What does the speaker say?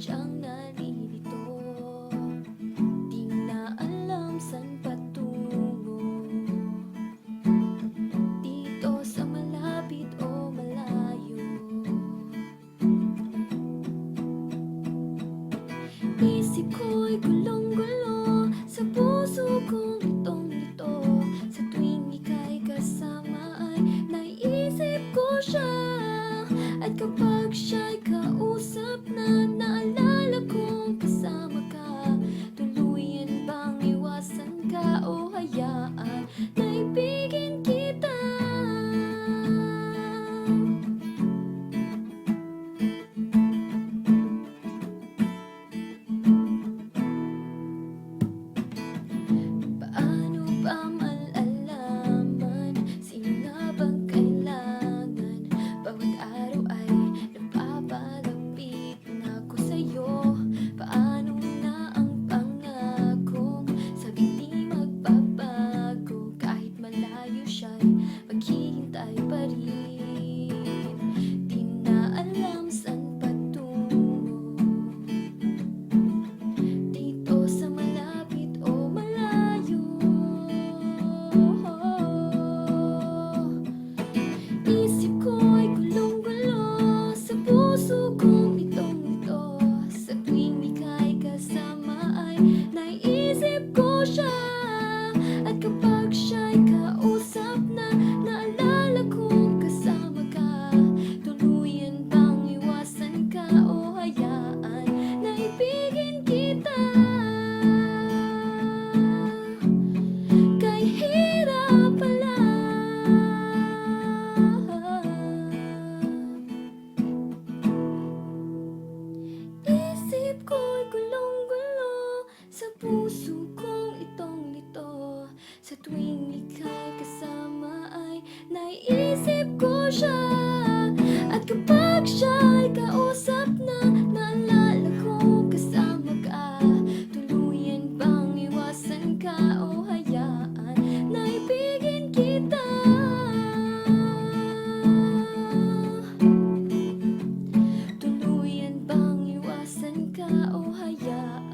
sadyang nalilito. Di na alam saan patungo, dito sa malapit o malayo. Isip ko'y gulong-gulo, sa puso kong litong-lito. Sa tuwing ika'y kasama ay naiisip ko siya. At kapag siya'y kausap na, naalala kong kasama ka. Tuluyan bang iwasan ka o hayaan na ibigin kita? Paano ba malalaman sino nga bang kailangan? Bawat araw ay napapalapit na ako sa'yo. Paano na ang pangakong sabing di magbabago? Kahit malayo siya'y maghihintay pa rin. Di na alam saan patungo, dito sa malapit o malayo. Isip ko'y gulong-gulo, sa puso kong litong-lito. Sa tuwing ika'y kasama ay naiisip ko siya. At kapag siya'y kausap na, naalala kong kasama ka. Tuluyan bang iwasan ka o hayaan na ibigin kita? Kay hirap pala. Isip ko'y gulong-gulo, sa puso kong itong-lito. Sa tuwing ika'y kasama ay naiisip ko siya. At kapag siya'y kausap na, naalala kong kasama ka. Tuluyan bang iwasan ka o hayaan na ibigin kita? Tuluyan bang iwasan ka o hayaan